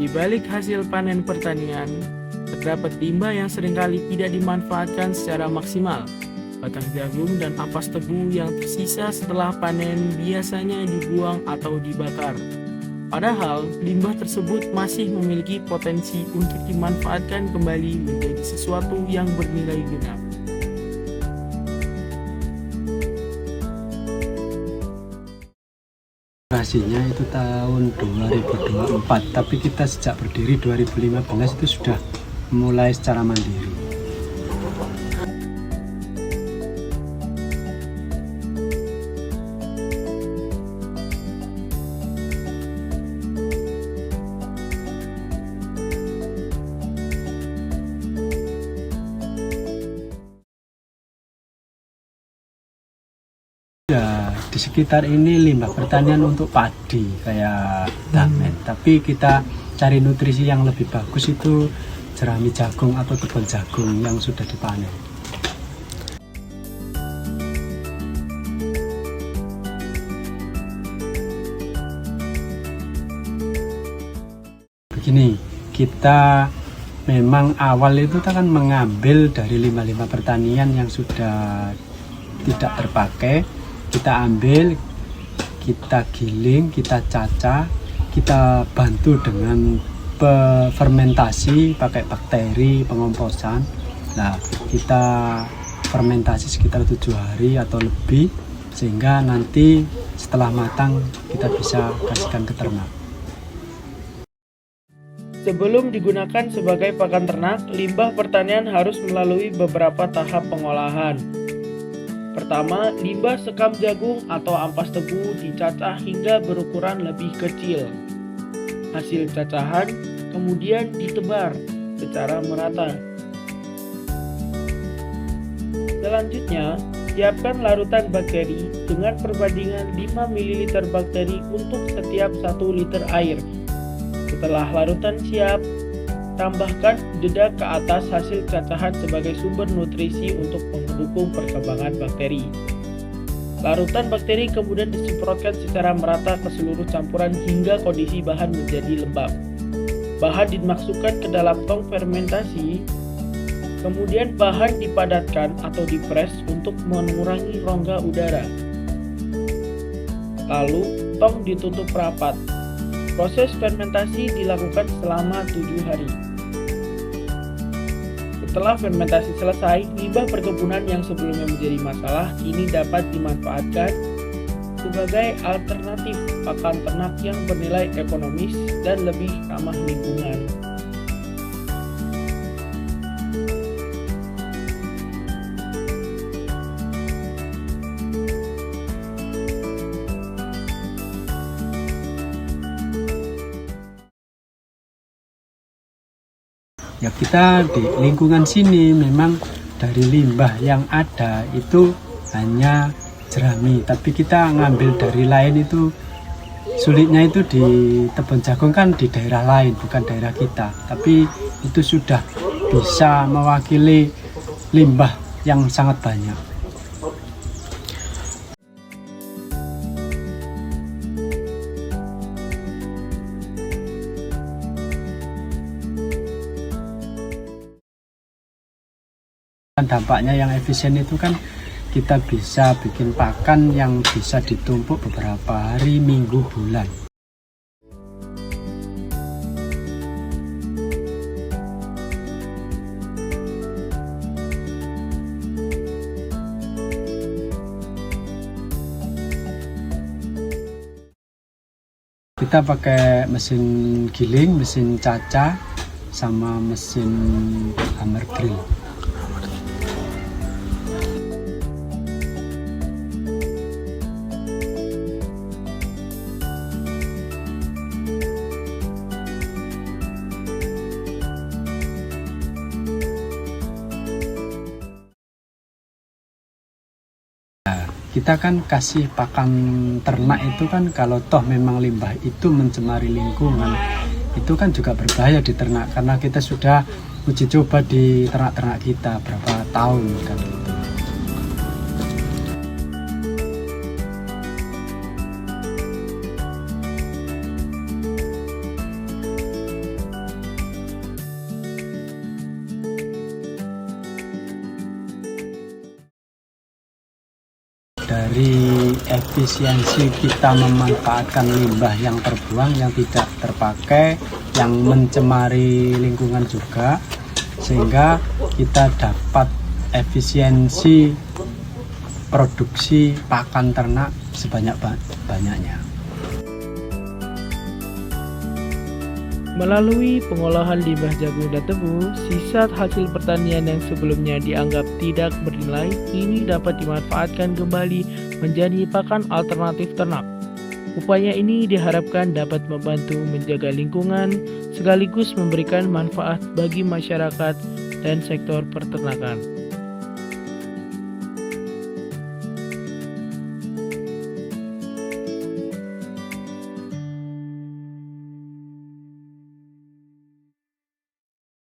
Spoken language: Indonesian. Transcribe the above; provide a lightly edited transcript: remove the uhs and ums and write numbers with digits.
Di balik hasil panen pertanian, terdapat limbah yang seringkali tidak dimanfaatkan secara maksimal. Batang jagung dan ampas tebu yang tersisa setelah panen biasanya dibuang atau dibakar. Padahal, limbah tersebut masih memiliki potensi untuk dimanfaatkan kembali menjadi sesuatu yang bernilai guna. Lokasinya itu tahun 2024, tapi kita sejak berdiri 2015 itu sudah mulai secara mandiri. Ya, di sekitar ini limbah pertanian untuk padi kayak damen, tapi kita cari nutrisi yang lebih bagus itu jerami jagung atau tepung jagung yang sudah dipanen. Begini, kita memang awal itu kita kan mengambil dari limbah-limbah pertanian yang sudah tidak terpakai. Kita ambil, kita giling, kita cacah, kita bantu dengan fermentasi pakai bakteri pengomposan. Nah, kita fermentasi sekitar 7 hari atau lebih, sehingga nanti setelah matang kita bisa kasihkan ke ternak. Sebelum digunakan sebagai pakan ternak, limbah pertanian harus melalui beberapa tahap pengolahan. Pertama, limbah sekam jagung atau ampas tebu dicacah hingga berukuran lebih kecil. Hasil cacahan kemudian ditebar secara merata. Selanjutnya, siapkan larutan bakteri dengan perbandingan 5 ml bakteri untuk setiap 1 liter air. Setelah larutan siap, tambahkan dedak ke atas hasil cacahan sebagai sumber nutrisi untuk mendukung perkembangan bakteri. Larutan bakteri kemudian disemprotkan secara merata ke seluruh campuran hingga kondisi bahan menjadi lembab. Bahan dimasukkan ke dalam tong fermentasi, kemudian bahan dipadatkan atau dipres untuk mengurangi rongga udara. Lalu, tong ditutup rapat. Proses fermentasi dilakukan selama 7 hari. Setelah fermentasi selesai, limbah perkebunan yang sebelumnya menjadi masalah kini dapat dimanfaatkan sebagai alternatif pakan ternak yang bernilai ekonomis dan lebih ramah lingkungan. Ya, kita di lingkungan sini memang dari limbah yang ada itu hanya jerami, tapi kita ngambil dari lain itu sulitnya itu di tepung jagung kan di daerah lain, bukan daerah kita, tapi itu sudah bisa mewakili limbah yang sangat banyak. Dampaknya yang efisien itu kan kita bisa bikin pakan yang bisa ditumpuk beberapa hari, minggu, bulan. Kita pakai mesin giling, mesin cacah, sama mesin hammer drill. Kita kan kasih pakan ternak itu kan kalau toh memang limbah itu mencemari lingkungan, itu kan juga berbahaya di ternak, karena kita sudah uji coba di ternak-ternak kita berapa tahun kan gitu. dari efisiensi kita memanfaatkan limbah yang terbuang, yang tidak terpakai, yang mencemari lingkungan juga, sehingga kita dapat efisiensi produksi pakan ternak sebanyak-banyaknya. Melalui pengolahan limbah jagung dan tebu, sisa hasil pertanian yang sebelumnya dianggap tidak bernilai kini dapat dimanfaatkan kembali menjadi pakan alternatif ternak. Upaya ini diharapkan dapat membantu menjaga lingkungan sekaligus memberikan manfaat bagi masyarakat dan sektor peternakan.